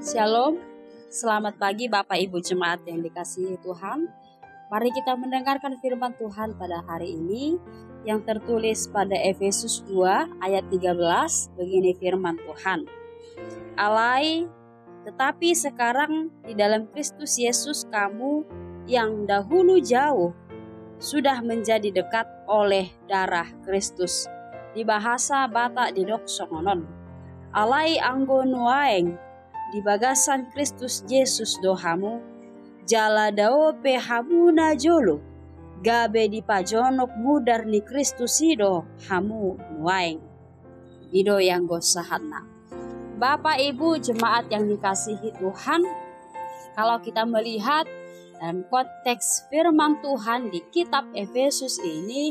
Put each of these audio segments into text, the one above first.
Shalom, selamat pagi Bapak Ibu Jemaat yang dikasihi Tuhan. Mari kita mendengarkan firman Tuhan pada hari ini yang tertulis pada Efesus 2 ayat 13. Begini firman Tuhan. Alai, tetapi sekarang di dalam Kristus Yesus kamu yang dahulu jauh sudah menjadi dekat oleh darah Kristus. Di bahasa Batak di Doksongonon. Alai anggo nuaeng di bagasan Kristus Yesus dohamu, jala dao pe hamuna jolo, gabe di pajonok mudar ni Kristus ido hamu nuaeng. Ido yang gosahana. Bapak Ibu Jemaat yang dikasihi Tuhan, kalau kita melihat dalam konteks firman Tuhan di kitab Efesus ini,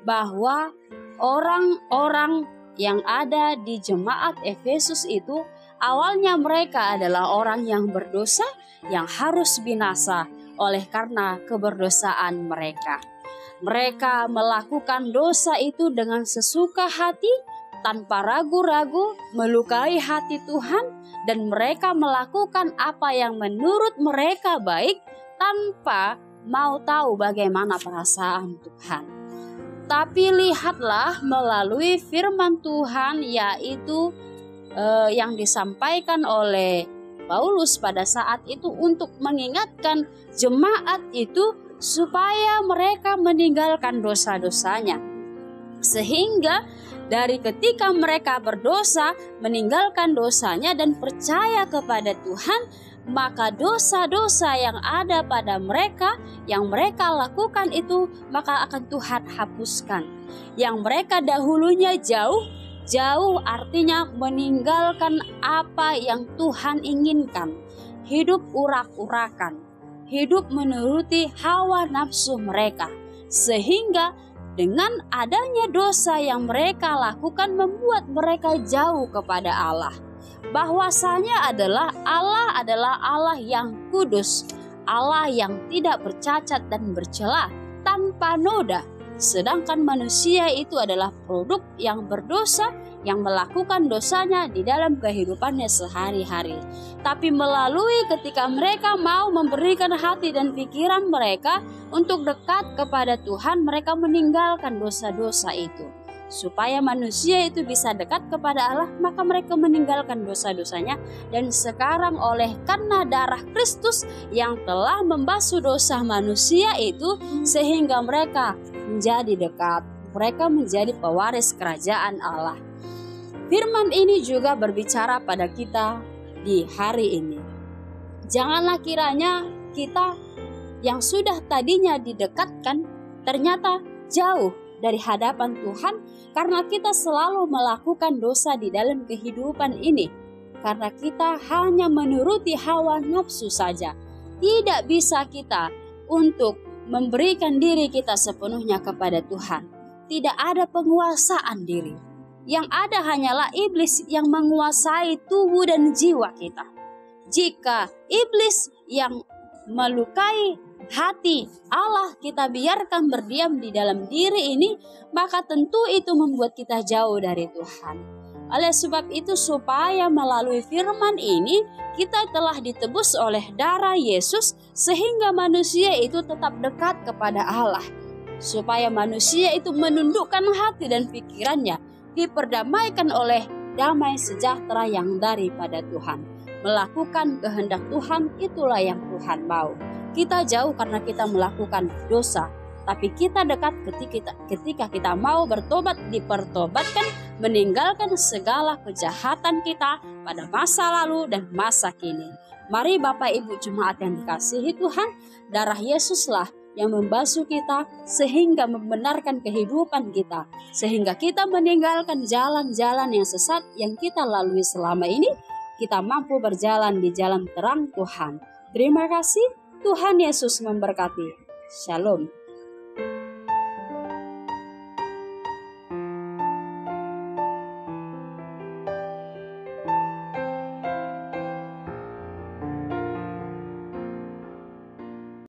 bahwa orang-orang yang ada di jemaat Efesus itu awalnya mereka adalah orang yang berdosa yang harus binasa oleh karena keberdosaan mereka. Mereka melakukan dosa itu dengan sesuka hati, tanpa ragu-ragu, melukai hati Tuhan, dan mereka melakukan apa yang menurut mereka baik tanpa mau tahu bagaimana perasaan Tuhan. Tapi lihatlah melalui firman Tuhan, yaitu yang disampaikan oleh Paulus pada saat itu untuk mengingatkan jemaat itu supaya mereka meninggalkan dosa-dosanya. Sehingga dari ketika mereka berdosa, meninggalkan dosanya dan percaya kepada Tuhan, maka dosa-dosa yang ada pada mereka, yang mereka lakukan itu, maka akan Tuhan hapuskan. Yang mereka dahulunya jauh artinya meninggalkan apa yang Tuhan inginkan. Hidup urak-urakan, hidup menuruti hawa nafsu mereka. Sehingga dengan adanya dosa yang mereka lakukan membuat mereka jauh kepada Allah. Bahwasanya Allah adalah Allah yang kudus, Allah yang tidak bercacat dan bercela, tanpa noda. Sedangkan manusia itu adalah produk yang berdosa, yang melakukan dosanya di dalam kehidupannya sehari-hari. Tapi melalui ketika mereka mau memberikan hati dan pikiran mereka untuk dekat kepada Tuhan, mereka meninggalkan dosa-dosa itu. Supaya manusia itu bisa dekat kepada Allah, maka mereka meninggalkan dosa-dosanya. Dan sekarang oleh karena darah Kristus yang telah membasuh dosa manusia itu, sehingga mereka menjadi dekat, mereka menjadi pewaris kerajaan Allah. Firman ini juga berbicara pada kita di hari ini. Janganlah kiranya kita yang sudah tadinya didekatkan ternyata jauh dari hadapan Tuhan karena kita selalu melakukan dosa di dalam kehidupan ini. Karena kita hanya menuruti hawa nafsu saja. Tidak bisa kita untuk memberikan diri kita sepenuhnya kepada Tuhan. Tidak ada penguasaan diri. Yang ada hanyalah iblis yang menguasai tubuh dan jiwa kita. Jika iblis yang melukai hati Allah kita biarkan berdiam di dalam diri ini, maka tentu itu membuat kita jauh dari Tuhan. Oleh sebab itu, supaya melalui firman ini kita telah ditebus oleh darah Yesus, sehingga manusia itu tetap dekat kepada Allah. Supaya manusia itu menundukkan hati dan pikirannya, diperdamaikan oleh damai sejahtera yang daripada Tuhan. Melakukan kehendak Tuhan, itulah yang Tuhan mau. Kita jauh karena kita melakukan dosa, tapi kita dekat ketika kita mau bertobat, dipertobatkan, meninggalkan segala kejahatan kita pada masa lalu dan masa kini. Mari Bapak Ibu Jemaat yang dikasihi Tuhan, darah Yesuslah yang membasuh kita sehingga membenarkan kehidupan kita, sehingga kita meninggalkan jalan-jalan yang sesat yang kita lalui selama ini. Kita mampu berjalan di jalan terang Tuhan. Terima kasih, Tuhan Yesus memberkati. Shalom.